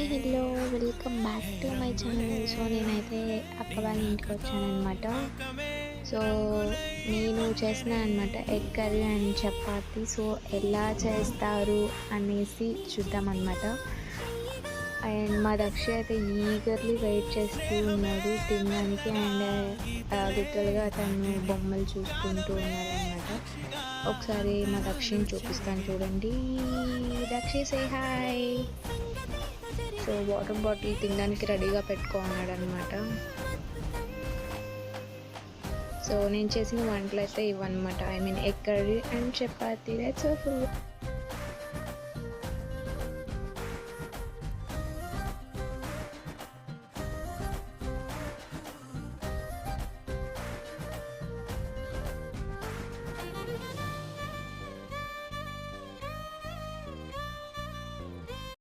Hello! Welcome back to my channel. So, నేనైతే అక్క వాళ్ళ ఇంటికి వచ్చాననమాట. సో, నేను చేస్తున్నాననమాట egg curry and chapati. So, ఎలా చేస్తారు అనేసి చూద్దామనమాట. అండ్ మా దక్షి అయితే ఈగర్లీ వెయిట్ చేస్తూ ఉన్నాడు తినడానికి. అండ్ లిటరల్‌గా తను బొమ్మలు చూసుకుంటూ ఉన్నారనమాట. ఒకసారి మా దక్షిని చూపిస్తాను చూడండి. Dakshi say hi. So water bottle తినడానికి రెడీగా పెట్టుకున్నాడనమాట. సో నేను చేసిన వంటలు అయితే ఇవన్నమాట. I mean egg curry and chapati. That's all for